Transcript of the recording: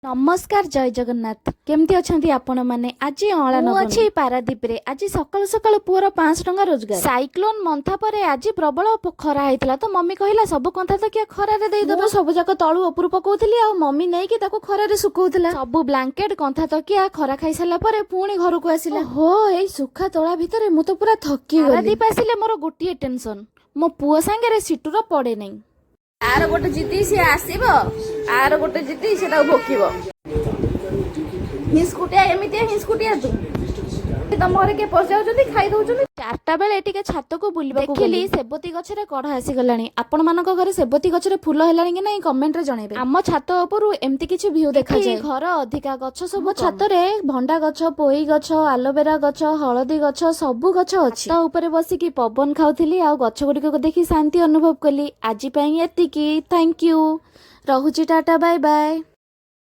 नमस्कार जय जगन्नाथ केमती अच्छा आपण मैंने आज अच्छी पारादीप रे आज सकाल सकाल पुअर 500 टंका रोजगार साइक्लोन मंथा पर आज प्रबल खरा होता तो मम्मी कहला सब कंथा तो क्या खरारे देदेव सब जाक तलू उपर पकाउली आ मम्मी नहीं ताको खरारे सुखौला सब ब्लांकेट कंथा तो क्या खरा खाई सारा पर पुणी घर को आसिला हो ए सुखा तोला भितर मु तो पूरा थकी पारादीप आसिले मोर गोटे टेंशन मो पुओ सांगे सिटुर पड़े नहीं आर गोटे जिद्दी सी आसब आर गोटे जिद्दी से भोकिब हिंसकुटिया एमती हिंसकुटिया तुम घर के पचाउछन्ती खाई दउछन्ती 4टा बेले टिके छात को बुलबा देखिली सेबती गछरे कढ़ आसी गलानी आपण मानक घरे सेबती गछरे फूल हेलानी कि नहीं कमेंट रे जणेबे आम छात उपरु एमती किछि व्यू देखा जाय घर अधिका गछ सब छात रे भंडा गछ पोई गछ आलोवेरा गछ हळदी गछ सब गछ अछि ता ऊपर बसी की पवन खाउथिली आ गछ गुडी को देखि शांति अनुभव कली आज पई एतिकी थैंक यू रहुची टाटा बाय बाय।